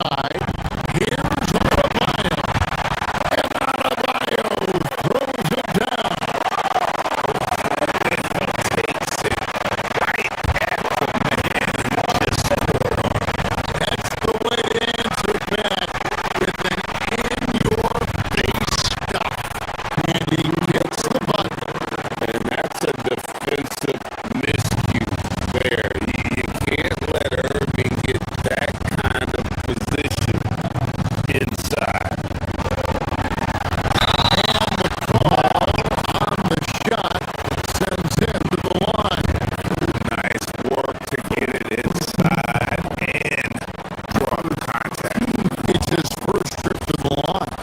side. Here's Adebayo. And Adebayo throws it down. Takes it right at the man and just scored on it. That's the way to answer back with an in-your-face stuff. And he gets the bucket. And that's a defensive miscue there. You can't let Irving get that kind of position inside. And the call on the shot sends him to the line. Nice work to get it inside and draw the contact. It's his first trip to the line.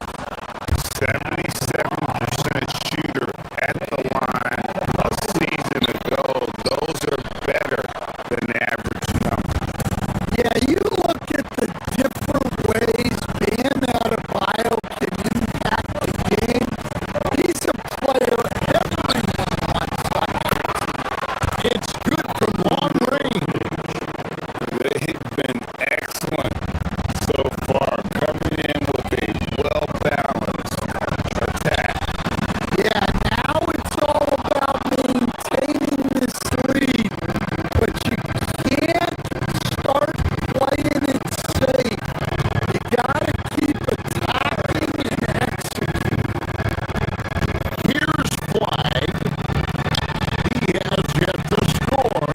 77% shooter at the line a season ago. Those are better than average numbers. Yeah, you look at the different ways Bam Adebayo can impact the game. He's a player everyone wants on their team. It's good from long range. They've been excellent so far, coming in with a well-balanced attack. Yeah, now it's all about maintaining this lead, but you can't start playing it safe. You gotta keep attacking and executing. Here's Flag. He has yet to score.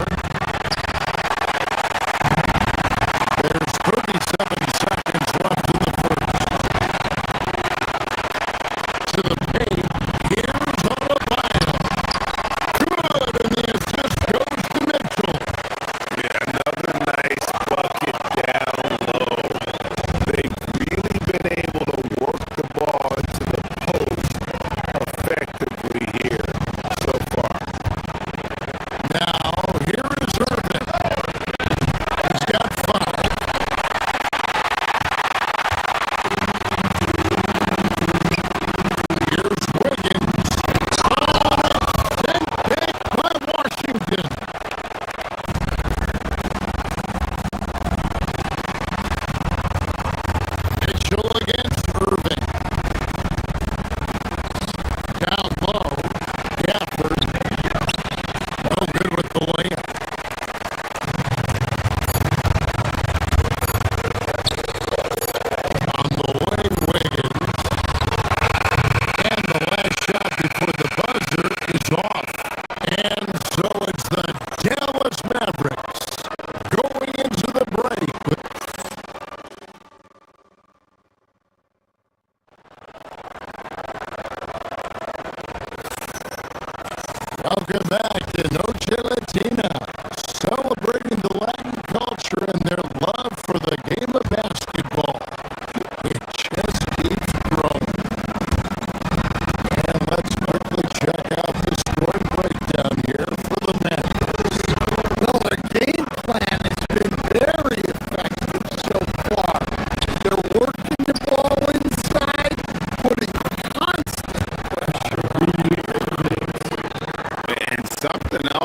There's 37 seconds left in the first. To the paint. Here's Adebayo. Good, and the assist goes to Mitchell. Yeah, another nice bucket down low. They've really been able to work the ball into the post effectively here so far. Now, here is Irvin. He's got 5. Here's Wiggins. Oh, sent back by Washington. Mitchell against Irvin. Down low. Gafford. No good with the layup. On the way, Wiggins. And the last shot before the buzzer is off. And so it's the Dallas Mavericks going into the break. Welcome back to Noche Latina, celebrating the Latin culture and their love for the game of basketball. It just keeps growing. And let's quickly check out the scoring breakdown here for the Mavericks. Well, their game plan has been very effective so far. They're working the ball inside, putting constant pressure on the And something else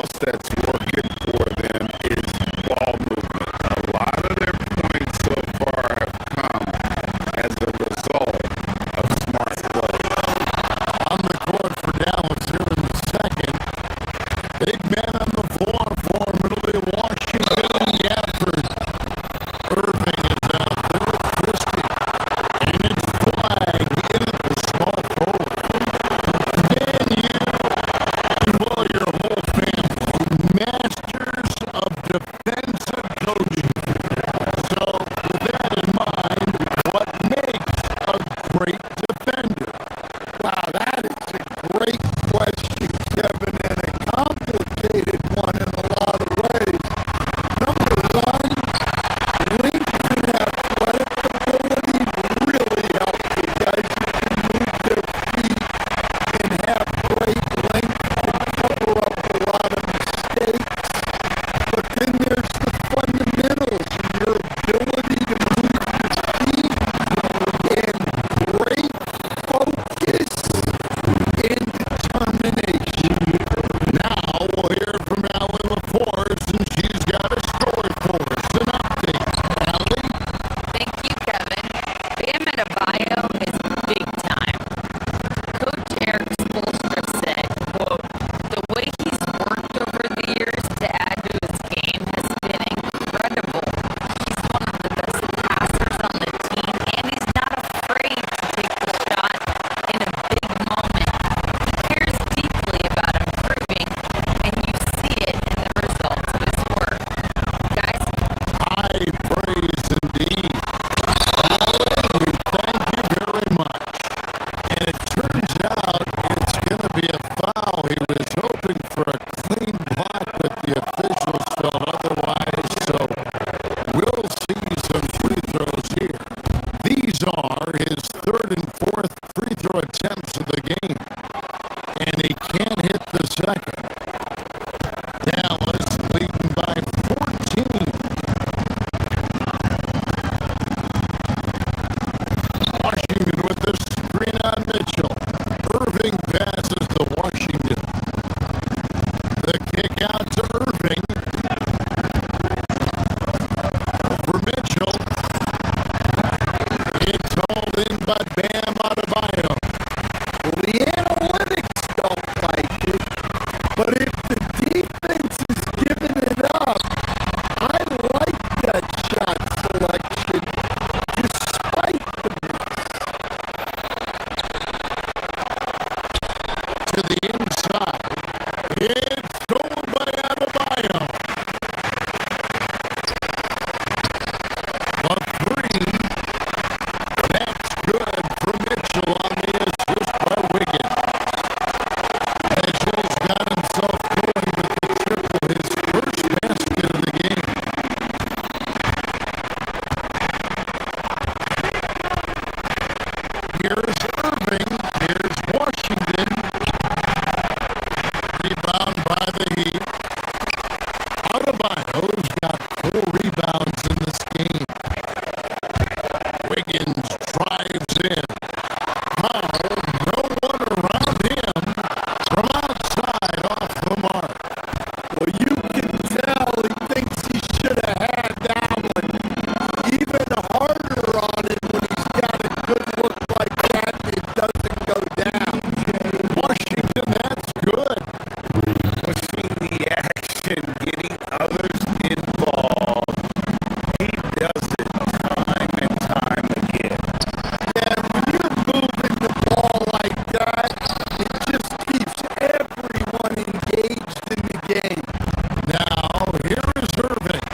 Wiggins drives in. Foul, no one around him. From outside, off the mark. Well, you can tell he thinks he should have had that one even harder on it when he's got a good look like that and it doesn't go down. Washington, that's good. Pushing the action, getting others involved. He does it time and time again. Yeah, when you're moving the ball like that, it just keeps everyone engaged in the game. Now, here is Irving.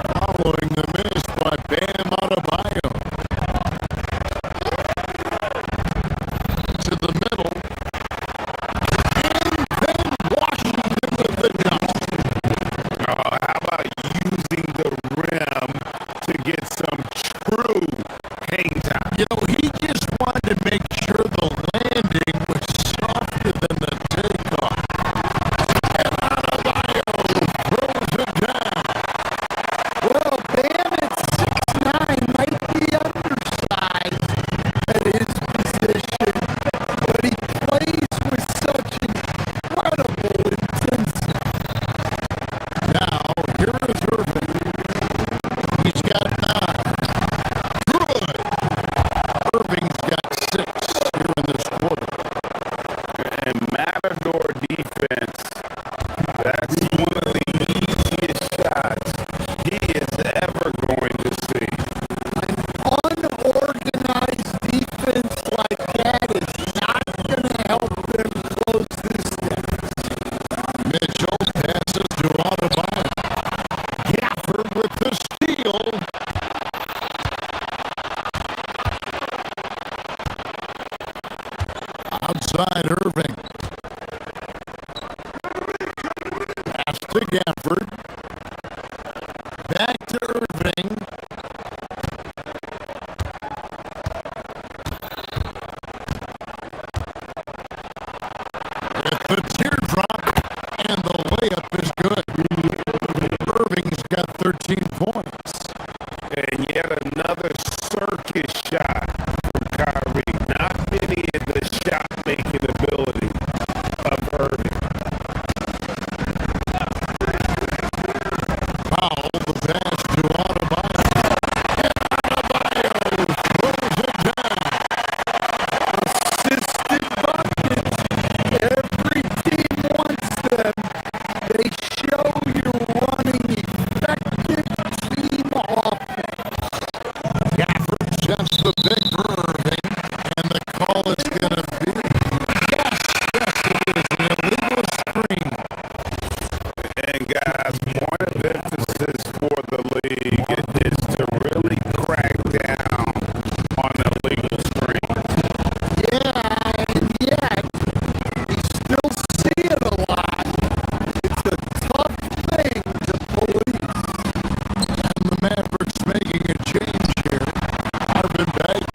Following the miss by Bam Adebayo. To the middle. And then Washington with the dunk. How about using the rim to get some true hang time? You know, he just wanted to make sure the landing was softer than the takeoff. And Adebayo throws it down. Well, Bam at 6'9" might be undersized at his position, but he plays with such incredible intensity. Now, here is Irving. He's got 9. Good. Irving's got 6 here in this quarter. And Matador defense, that's one of the easiest shots he is ever going to see. An unorganized defense like that is not going to help them close this deficit. Mitchell passes to Adebayo. Gafford with the steal. Outside Irving. Pass to Gafford. Back to Irving. With the teardrop, and the layup is good. Irving's got 13 points. And yet another circus shot from Kyrie. Not many of the shot-making ability of Irving. Foul, the pass to Adebayo. And Adebayo throws it down. Assisted buckets. Every team wants them. They show you're running effective team offense. Gafford sets the pick for Irving, and the call is going to be, yes, it is an illegal screen. And guys, point of emphasis for the league is to really crack down on illegal screens. Yeah, and yet we still see it a lot. It's a tough thing to police. And the Mavericks making a change here. Marvin Bagley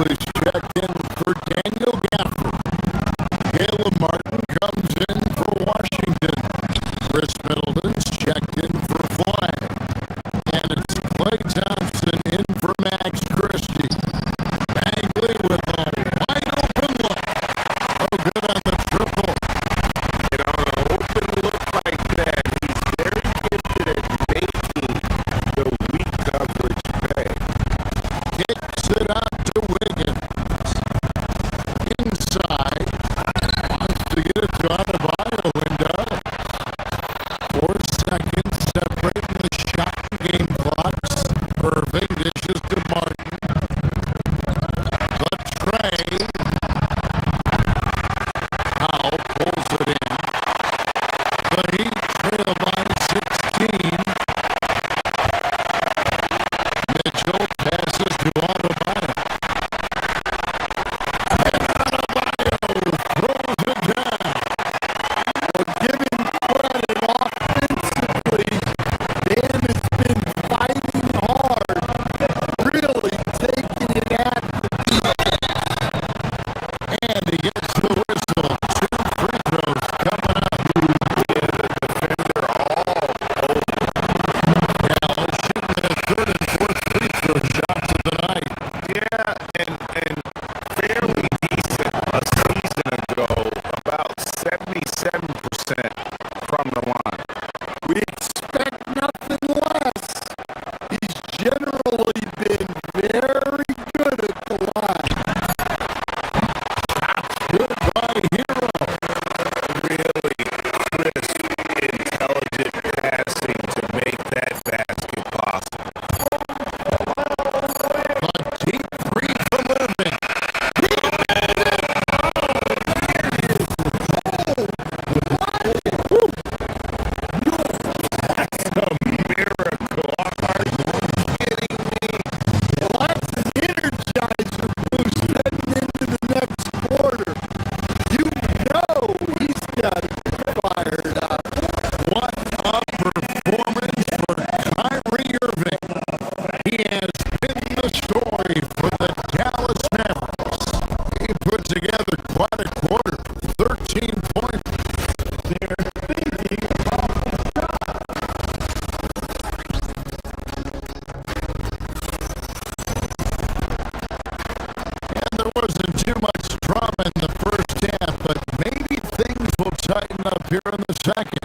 wasn't too much drama in the first half, but maybe things will tighten up here in the second.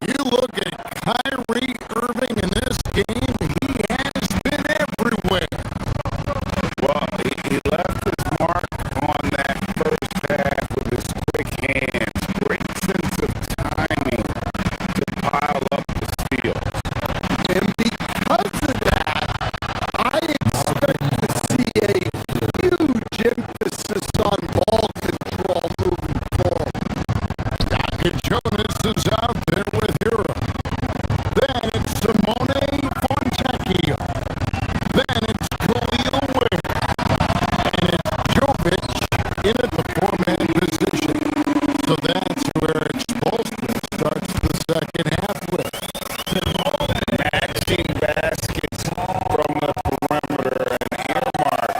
You look at Kyrie Irving in this game, he has been everywhere. Well, he left his mark on that first half with his quick hands, great sense of timing to pile up the steal. And because of that, I expect to see a huge emphasis on ball control moving forward. Dr. Jonas is out there with Europe. Then it's Simone Fontecchio. Then it's Khalil Ware. And it's Jovic in at the four-man position. So that's where Expulsion starts the second half with. Matching baskets from the perimeter, an earmark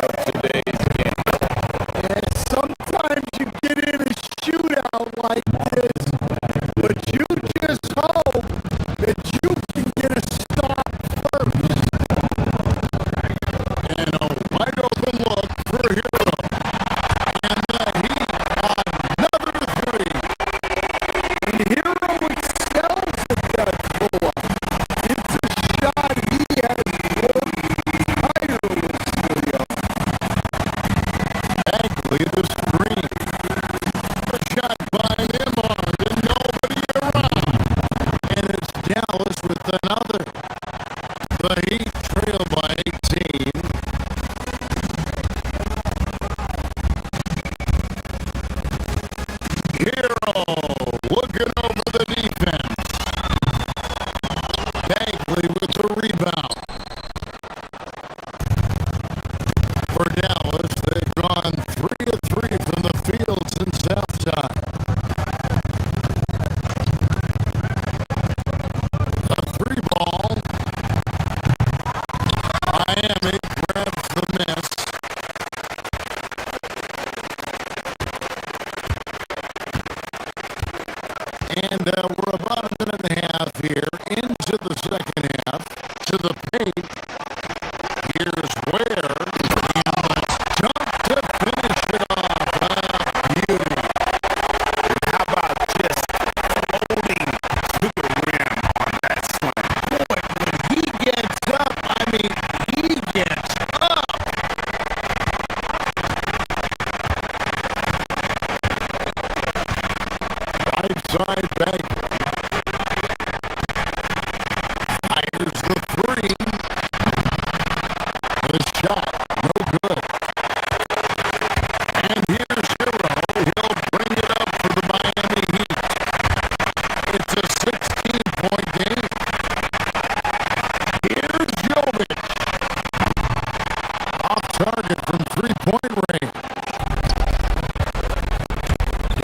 of today's game. And sometimes you get in a shootout like this, but you just hope that you can get a stop first. And a wide open look for Hero. And the Heat on another three. And Hero excels at that pull-up. It's a shot he has worked tirelessly on. Bagley the screen. A shot by Nimard and nobody around. And it's Dallas with another. The Heat trail by 18. Hero looking over the defense. Bagley with the rebound. For Dallas, they've gone 3 of 3 from the field since halftime. A three ball. Miami grabs the miss. And we're about a minute and a half here into the second half. To the paint. Here's Ware. And the jump to finish it off. Beauty. How about just floating to the rim on that slam? Boy, when he gets up, I mean, he gets up. Right side back. Fires the three. The shot, no good. And here's Hero. He'll bring it up for the Miami Heat. It's a 16-point game. Here's Jovic. Off target from three-point range.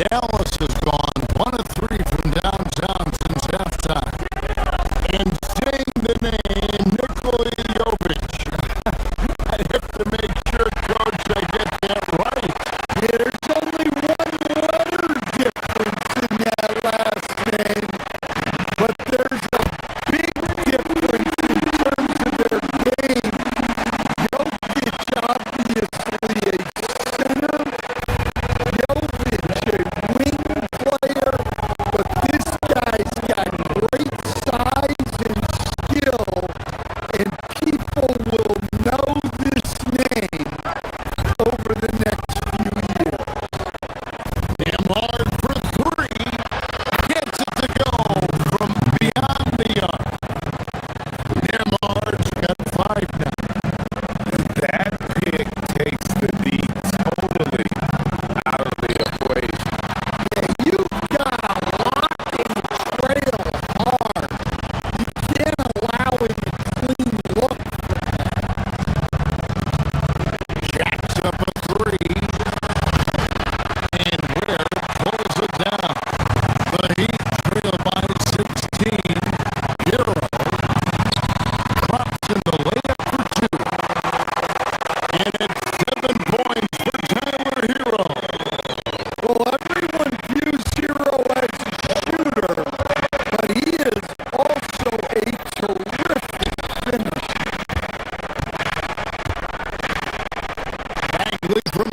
Dallas has gone 1 of 3 from downtown since halftime. And saying the name Nikola Jovic. I have to make sure, Coach, I get that right. There's only one letter difference in that last name, but there's a big difference in terms of their game. Jokic, obviously a center. Jovic, a wing player, but this guy's got great size and skill, and people will know this name over the next few years. Nimard for three. Gets it to go from beyond the arc. Nimard's got 5 now. That pick takes the D totally out of the equation. Yeah, you've got to lock and trail hard. You can't allow him a clean look. Jacks up a three. And Ware pulls it down. The Heat trail by 16. Hero drops in the layup for 2. And it's 7 points for Tyler Hero. Well, everyone views Hero as a shooter, but he is also a terrific finisher. Bagley from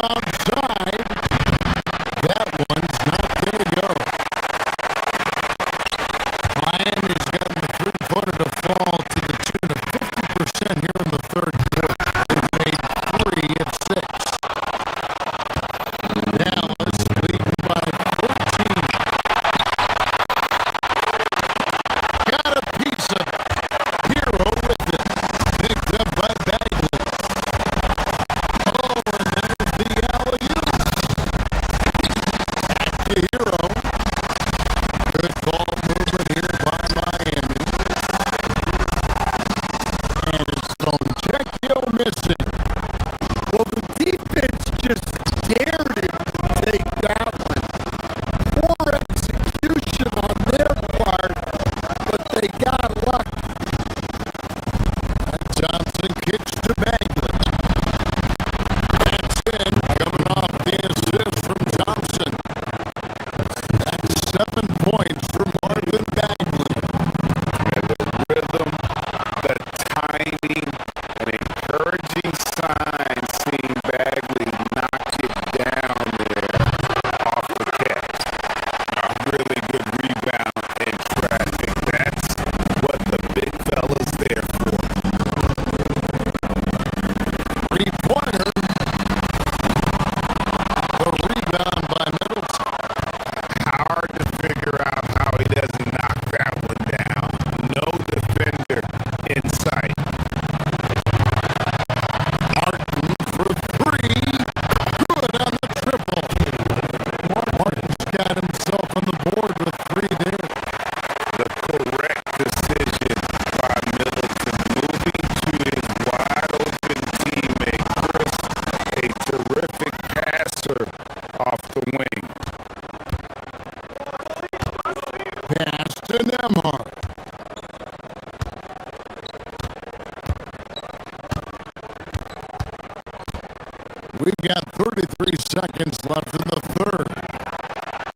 We've got 33 seconds left in the third.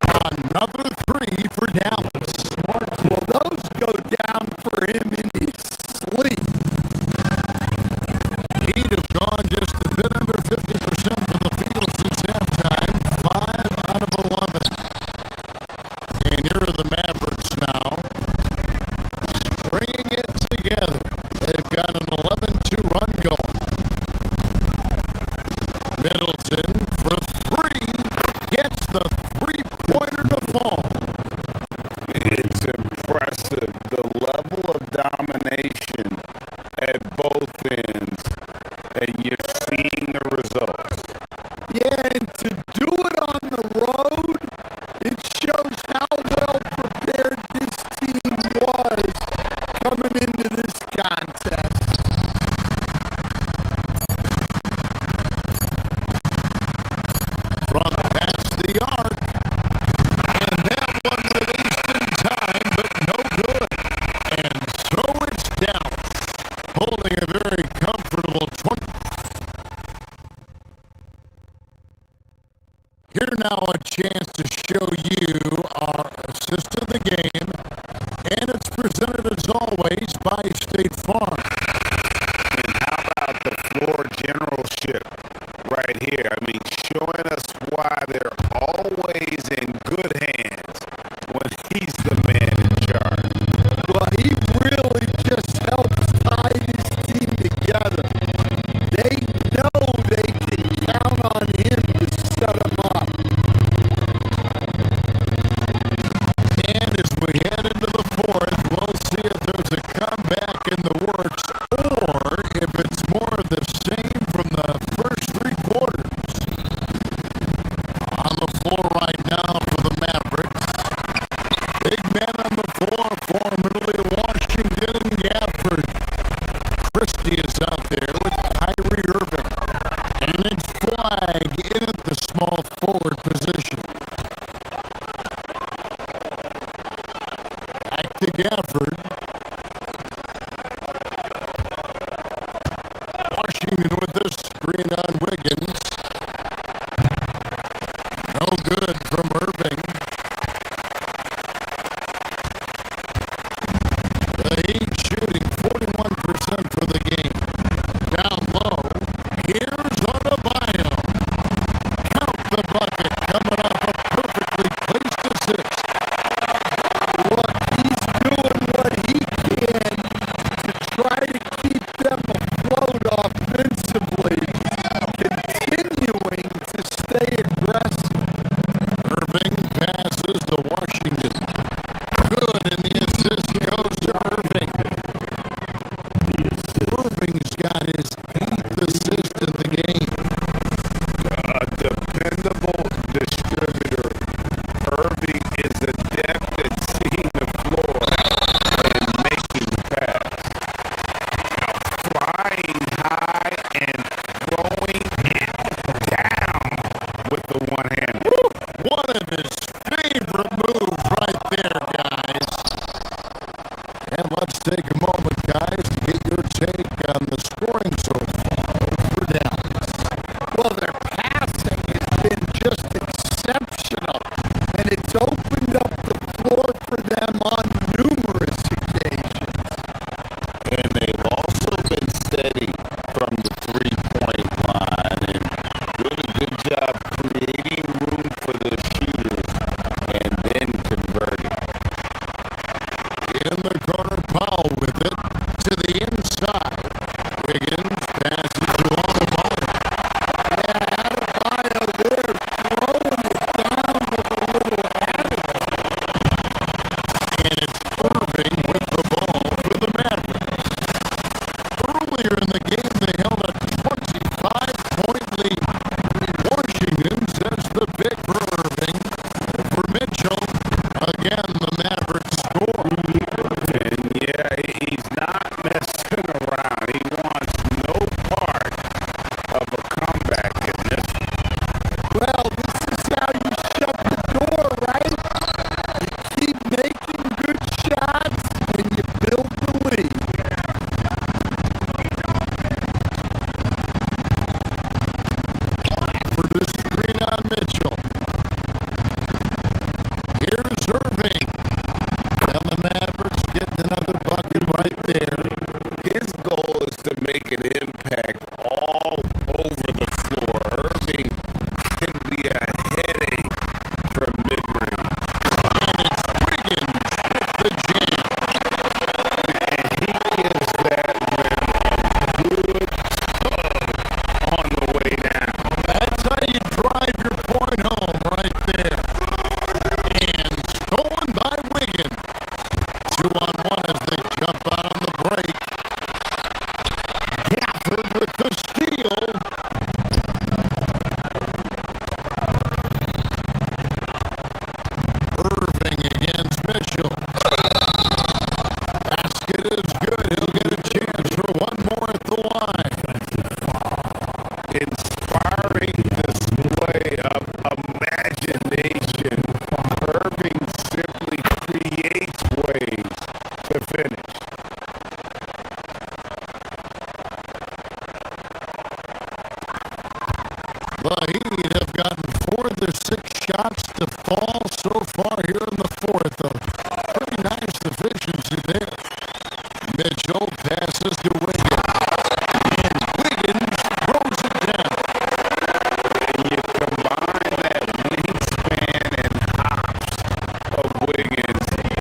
Another three for Dallas. Well, those go down for him in his sleep. He'd have gone just a bit under 50% from the field since halftime. 5 out of 11. And here are the Mavericks now, stringing it together. They've got an 11-2 run going. Middleton for three, gets the three-pointer to fall. It's impressive, the level of domination at both ends, and you're seeing the results. Yeah, and to do it on the road, it shows how well prepared this team was coming into this contest. From past the arc, and that one released in time, but no good. And so it's Dallas, holding a very comfortable 20. Here now a chance to show you our assist of the game, and it's presented as always by State Farm. And how about the floor generalship right here? I mean, showing us why they're always in good hands when he's the man in charge. Well, he really just helps tie this team together. They know they can count on him to set them up. And as we head into the fourth, we'll see if there's a comeback in the works or if it's more of the same from the first three quarters. On the floor right now for the Mavericks. Big men on the floor for Middle Washington and Gafford. Christie is out there with Kyrie Irving. And it's Flag in at the small forward position. Back to Gafford. Washington with this screen on Wiggins. No good from Irving. The Heat shooting 41% for the game. Down low, here's Adebayo. Count the bucket. The Heat have gotten 4 of their 6 shots to fall so far here in the fourth. A pretty nice efficiency there. Mitchell passes to Wiggins. And Wiggins throws it down. And you combine that wingspan and hops of Wiggins, he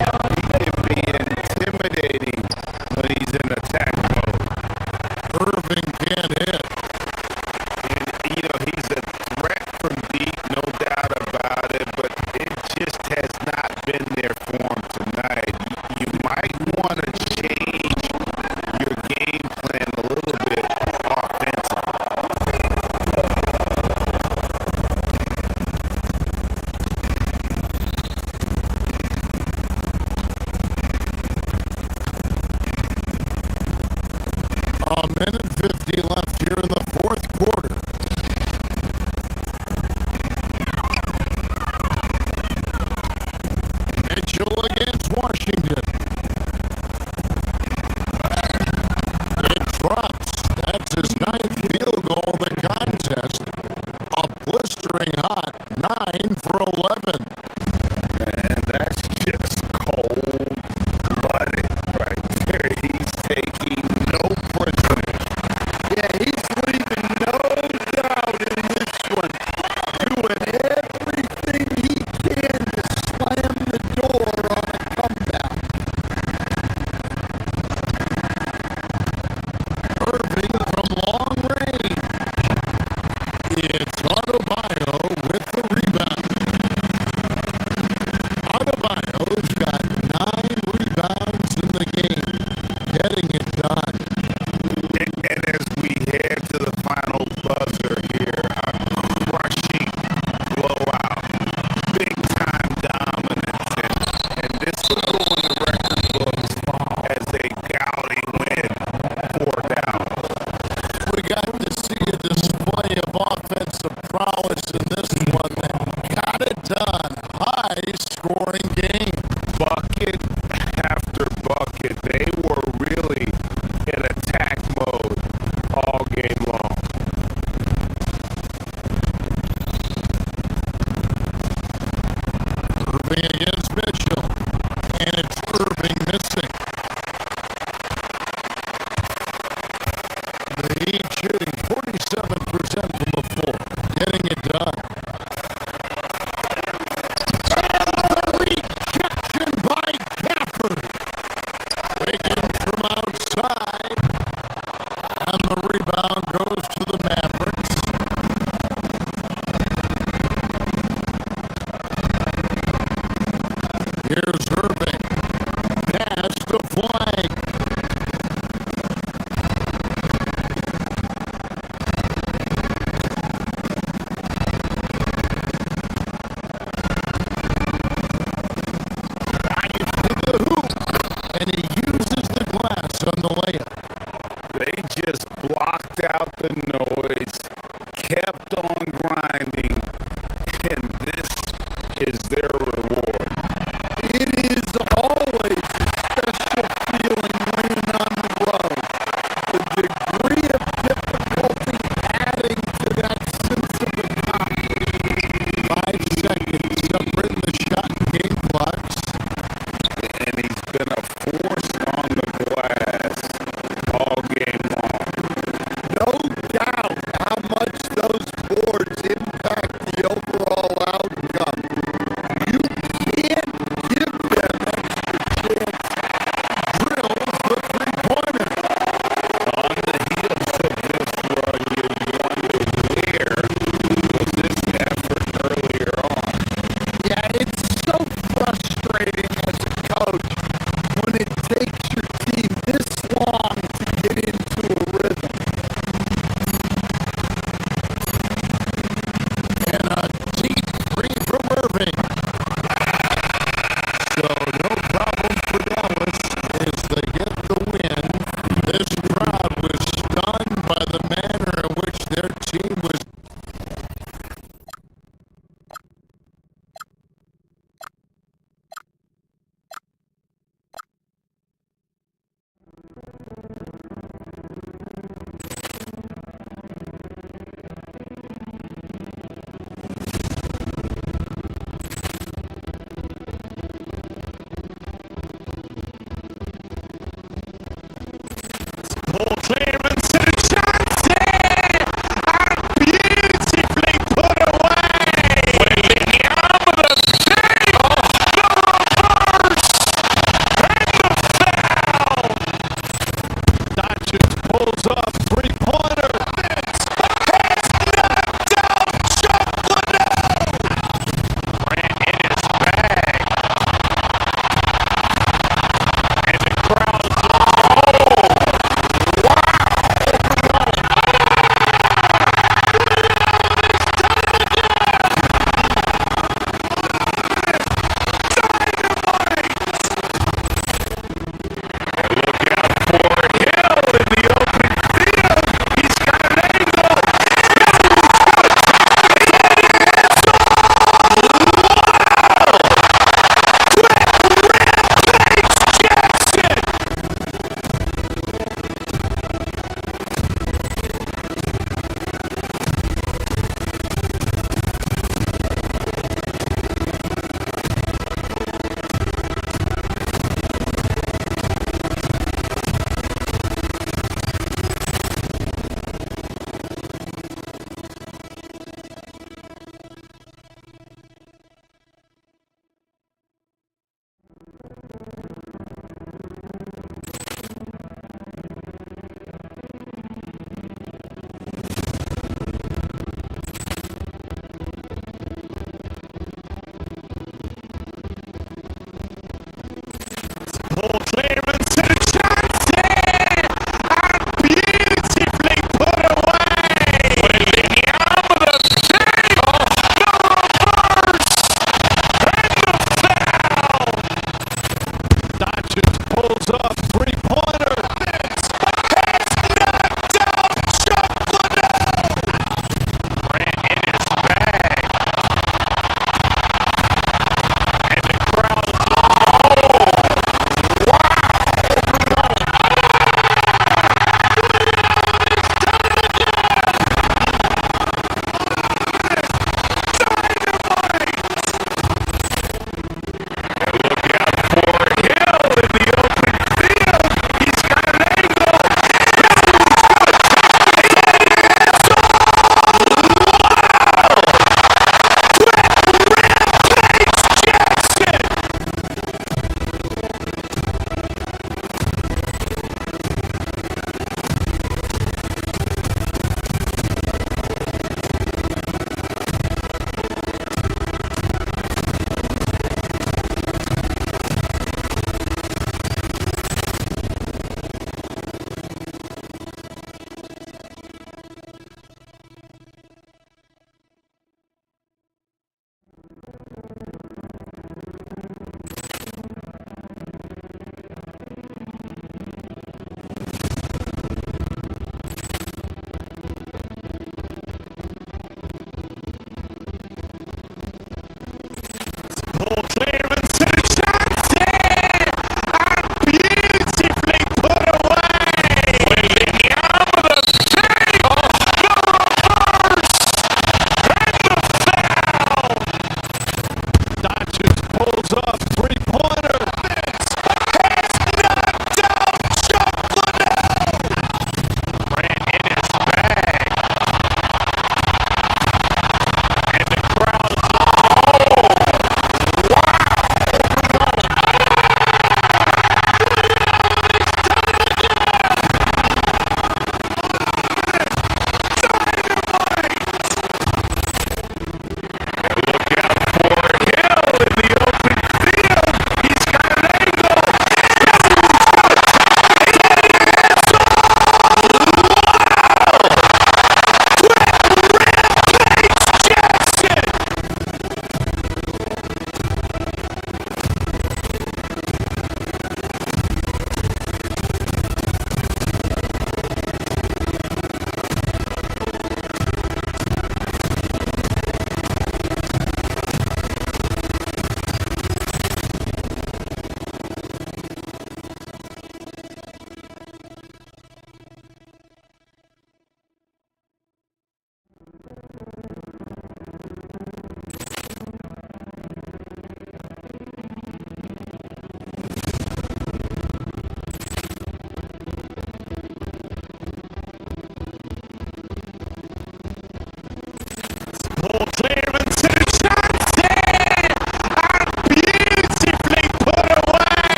can be intimidating when he's in attack mode. Irving can't hit. And, he's a threat from deep, no doubt about it, but it just has not been there for him tonight. You might want to change your game plan a little bit offensively. A minute 50 left here in the fourth quarter. Mitchell against Washington. It drops. That's his 9th field goal of the contest. A blistering hot 9 for 11. And that's just cold-blooded right there. He's taking no prisoners. Yeah, he's leaving no doubt in this one. Doing everything he can to slam the door on a comeback. Irving from long range. It's Autobio with the rebound.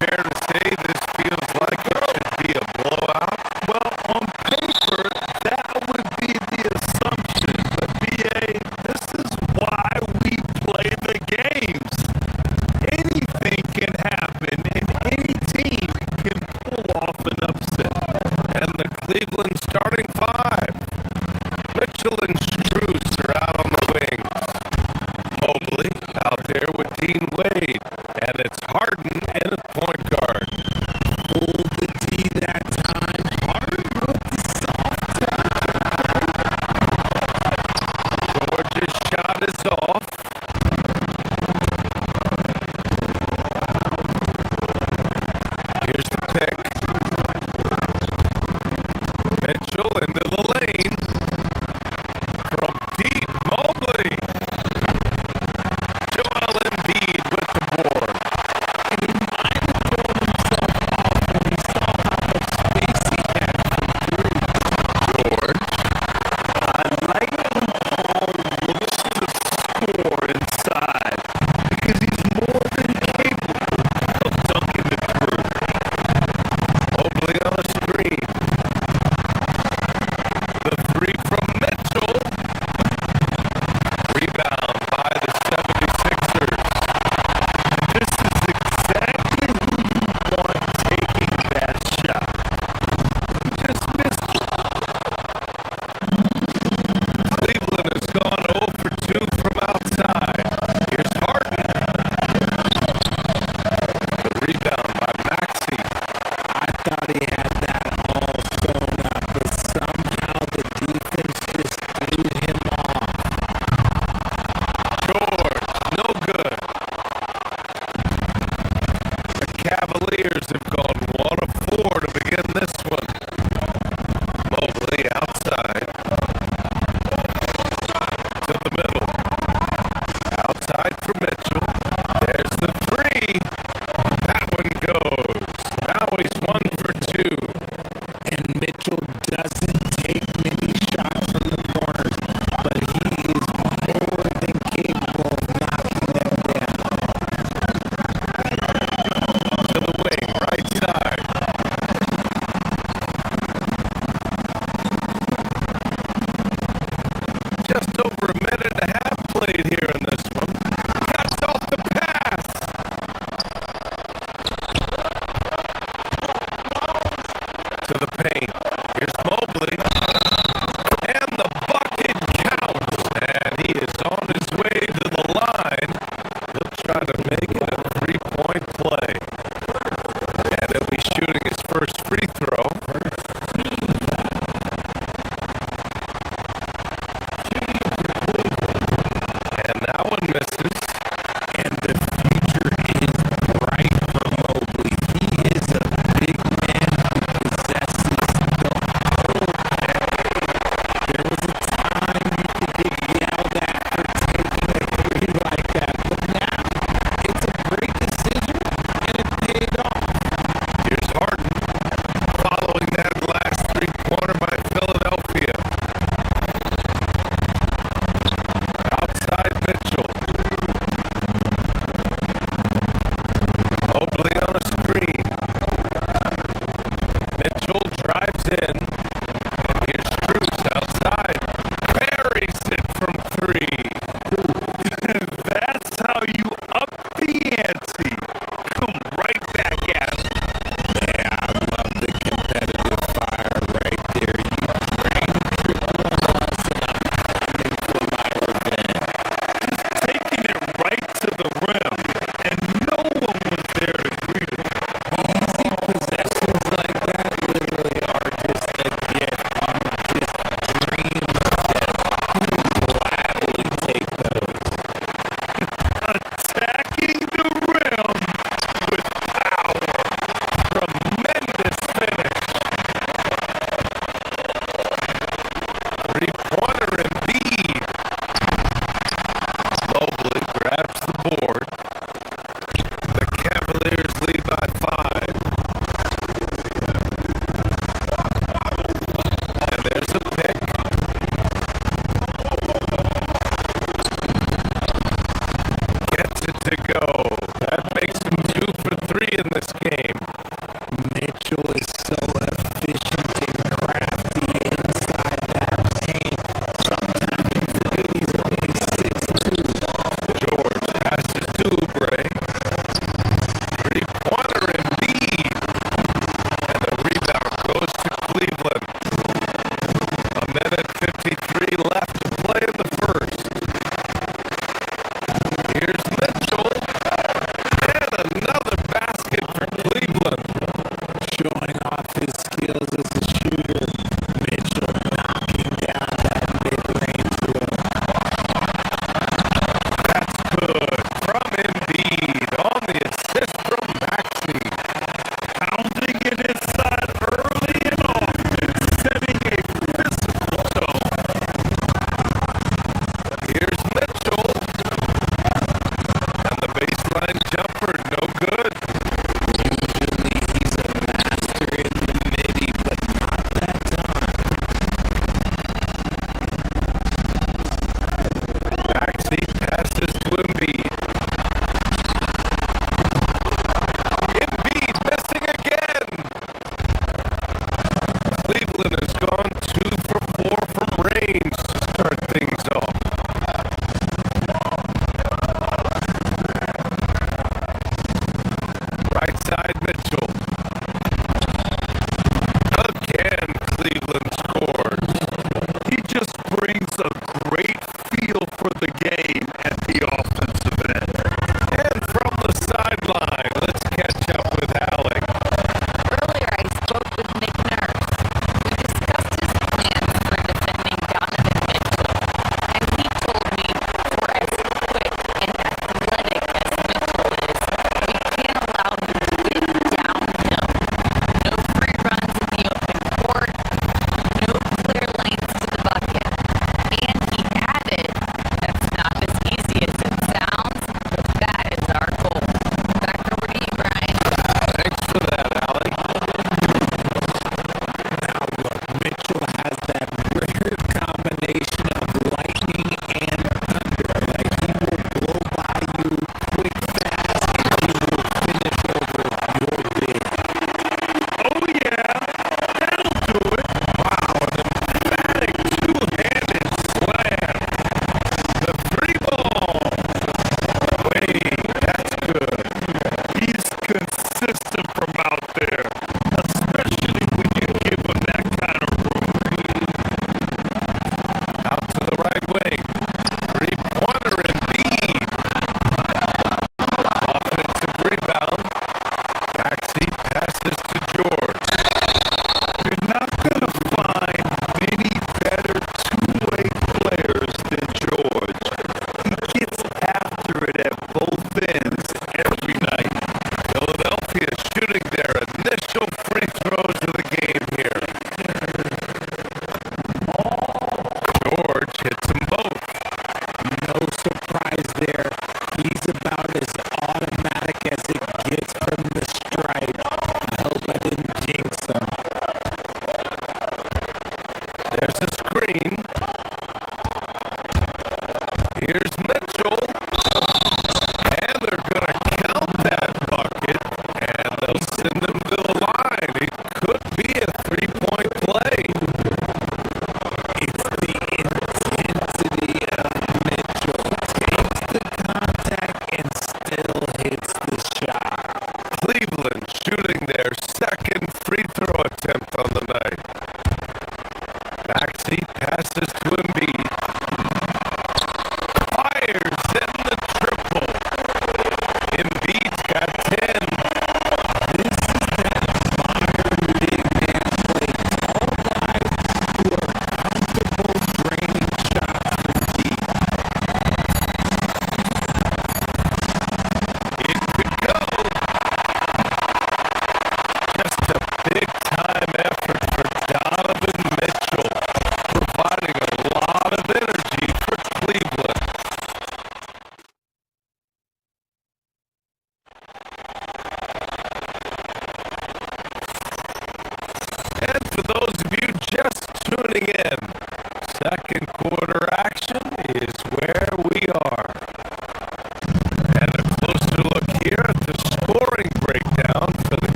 fair to say this feels like it should be a blowout? Well, on paper, that would be the assumption. But BA, this is why we play the games. Anything can happen, and any team can pull off an upset. And the Cleveland starting five. Mitchell and Strus are out on the wings. Mobley out there with Dean Wade. And it's Harden in at point guard. Hold the D that time. Harden with the soft touch. George's shot is off. Here's the pick. Mitchell into the lane. From deep, Mobley. Joel Embiid with the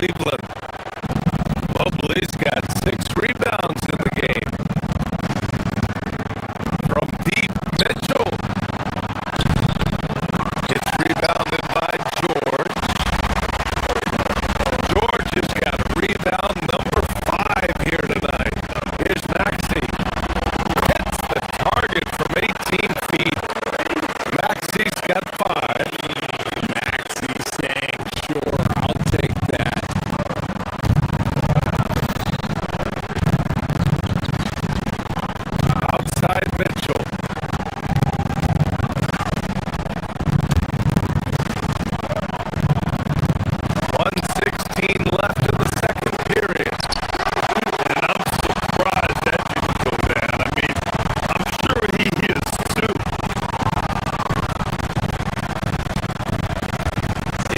Cleveland. Mobley's got 6 rebounds in the game. From deep, Mitchell. It's rebounded by George. George has got rebound number 5 here tonight. Here's Maxey. Hits the target from 18 feet. Maxey's got 5. Maxey saying, sure, I'll take that. Outside Mitchell. 1:16 left in the second period. And I'm surprised that didn't go down. I mean, I'm sure he is too.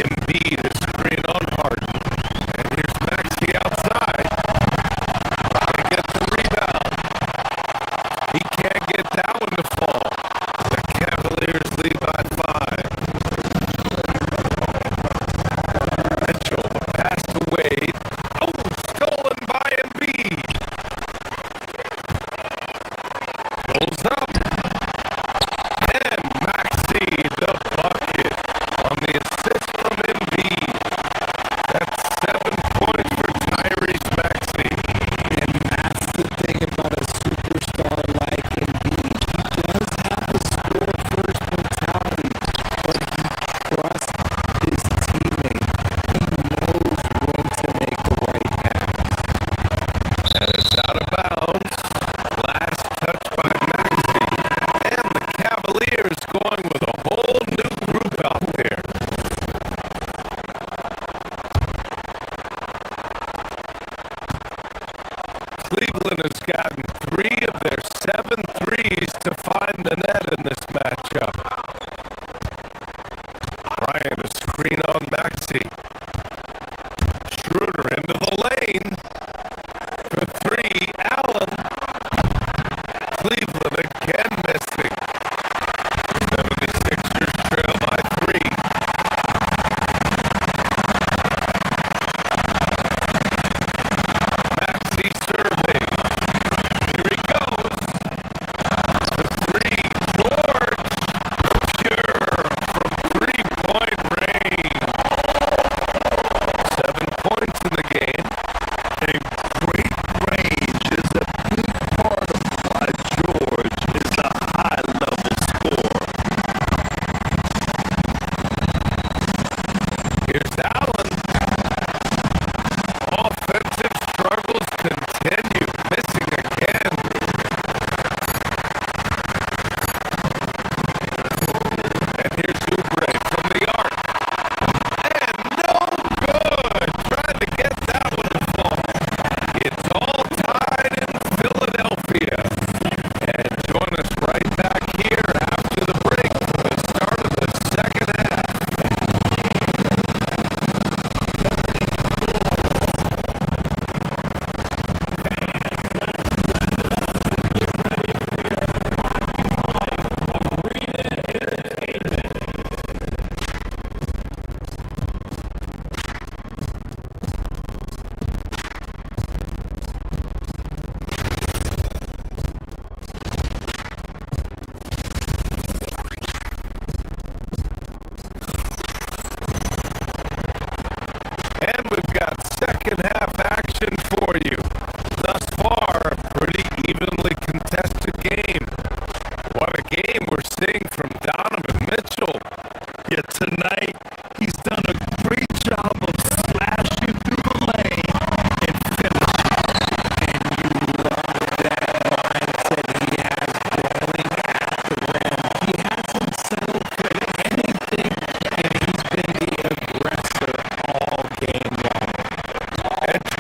Embiid is screen on Harden. And here's Maxey outside. He gets the rebound. He can't get that one to fall. The Cavaliers lead by 5. Mitchell, the pass to Wade. Oh, stolen by Embiid. Goes up. And Maxey, the bucket on the assist from Embiid. That's 7 points for Tyrese Maxey. And that's the thing about a superstar like Embiid. He does have a score-first mentality, but he trusts his teammate. He knows when to make the right pass. And it's out of bounds. Last touch by Maxey. And the Cavaliers going with a whole new group out there. Cleveland has gotten 3 of their 7 threes to find the net in this matchup. Ryan is screen on Maxey. Schroeder into the lane. For 3, Allen. Cleveland again missing. 76ers trail by 3. Maxey survey. Here he goes. The 3, George. Pure from 3-point range. 7 points in the game. A great range is a big part of why George is a high-level scorer. Here's Allen. Offensive struggles continue. Missing again. And here's Oubre from the arc. And no good. Trying to get that one to fall. It's all tied in Philadelphia. And join us right back here after the break for the start of the second half. And we've got second half action for you. Thus far, a pretty evenly contested game. What a game we're seeing from Donovan Mitchell. Yeah, tonight he's done a great job of slashing through the lane and finishing. And you love that mindset he has going at the rim. He hasn't settled for anything, and he's been the aggressor all game long. Edge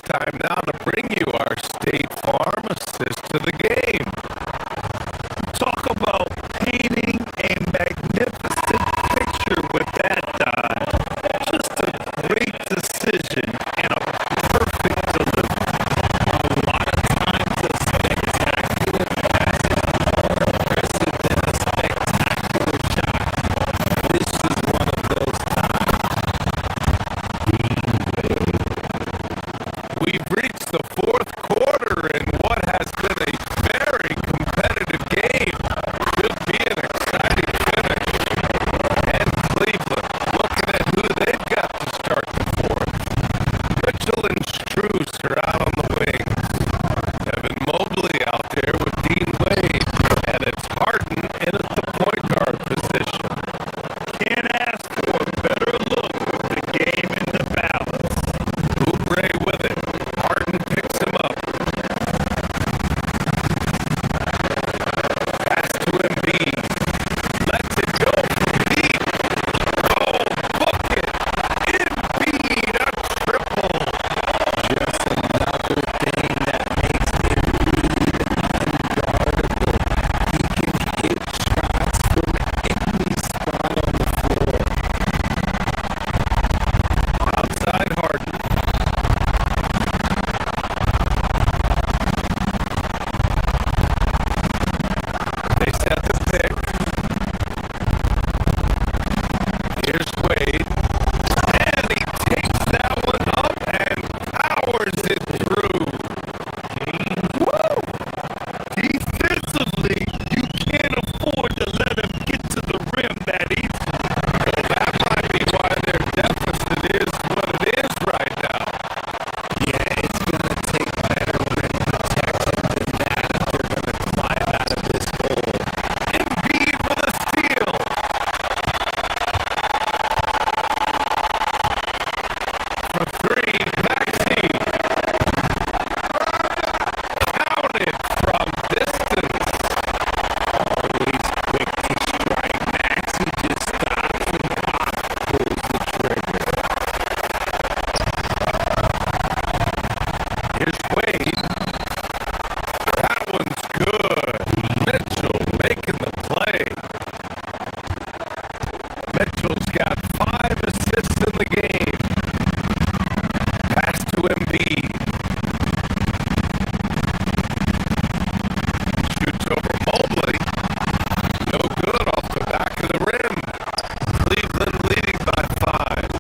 time now to bring you our State Farm assist to the game. Talk about painting a magnificent picture with that dive. Just a great decision and a perfect delivery. A lot of times a spectacular pass is more impressive than a spectacular shot. This is one of those times. We've reached the fourth quarter in what has been a very competitive game. Should be an exciting finish. And Cleveland looking at who they've got to start the fourth. Mitchell and Strus are out on the wings. Evan Mobley out there with Dean Wade. And it's Harden in at the point guard position. Can't ask for a better look with the game in the balance. Oubre with it. Harden picks him up. Pass to Embiid. Lets it go from deep. Oh, bucket. Embiid, a triple. Just another thing that makes Embiid unguardable. He can hit shots from any spot on the floor. Outside Harden. They set the pick. Here's Wade. And he takes that one up and powers it through. Woo! Defensively, you can't afford to let him get to the rim that easy. Well, that might be why their deficit is what it is right now. Yeah, it's going to take better rim protection than that if they're going to climb out of this hole. Embiid with a steal. For three, Maxey. Counted from distance. Always quick to strike. Maxey just stops and pulls the trigger. Here's Wade. That one's good. Mitchell making the play. Mitchell's got 5 assists in the game. Pass to Embiid. Shoots over Mobley. No good off the back of the rim. Cleveland leading by 5.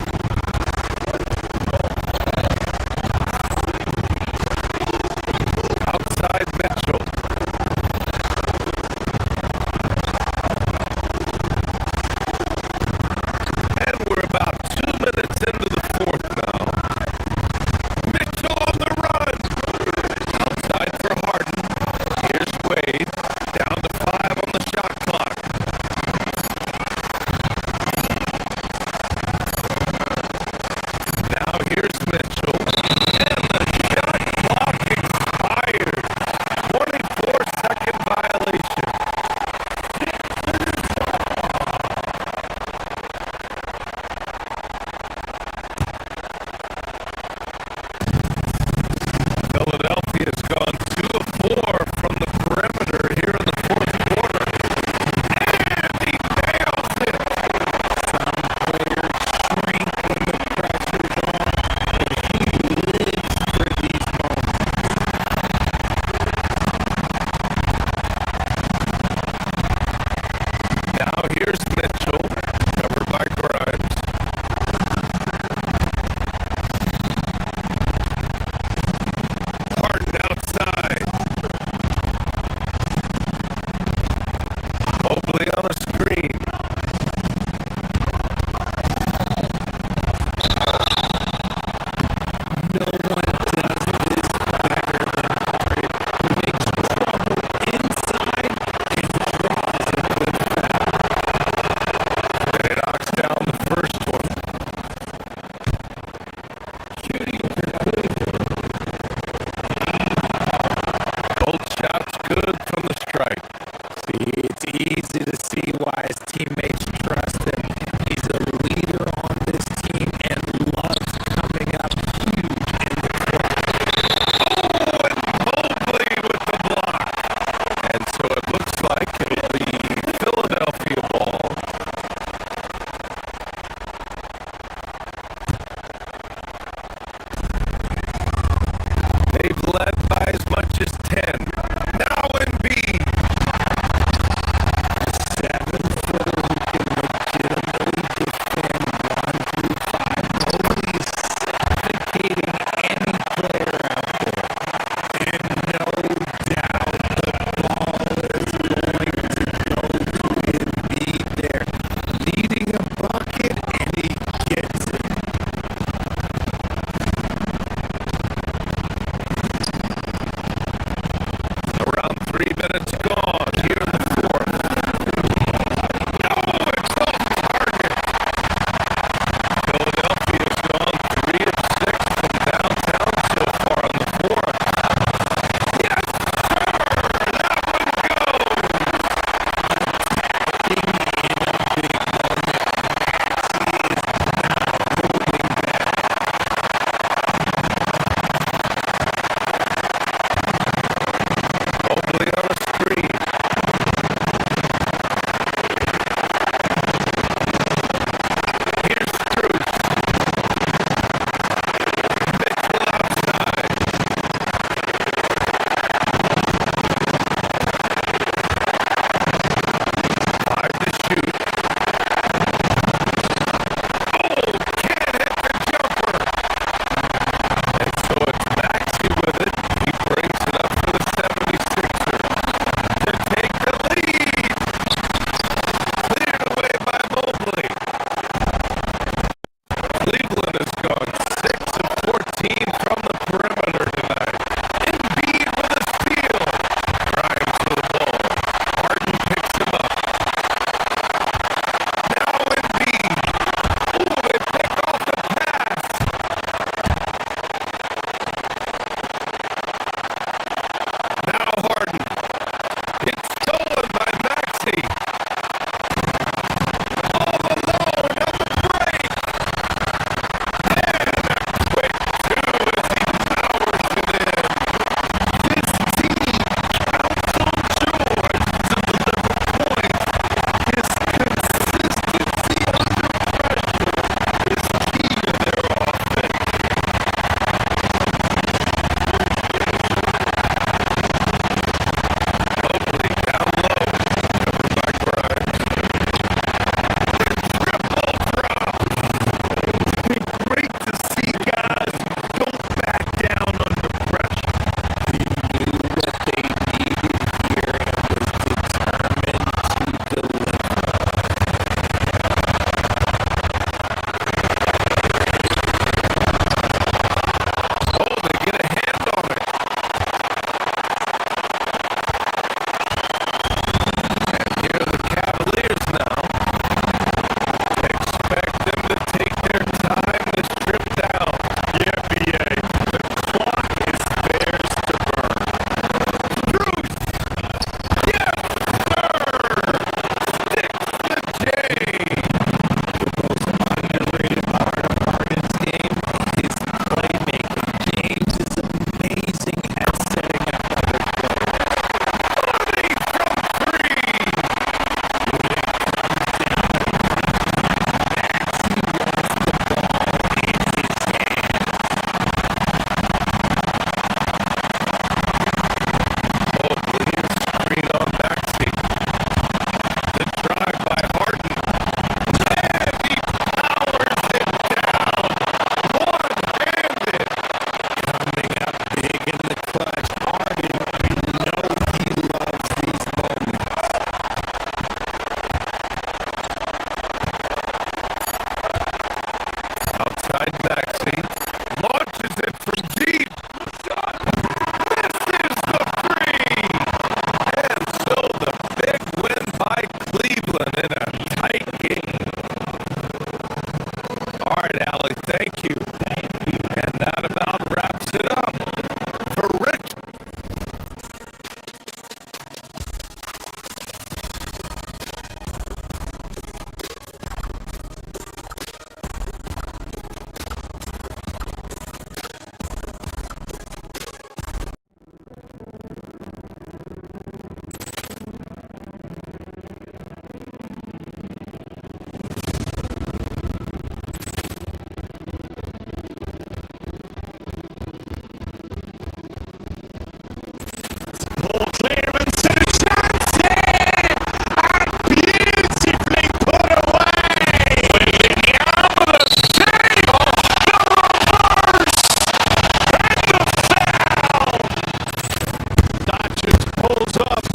up.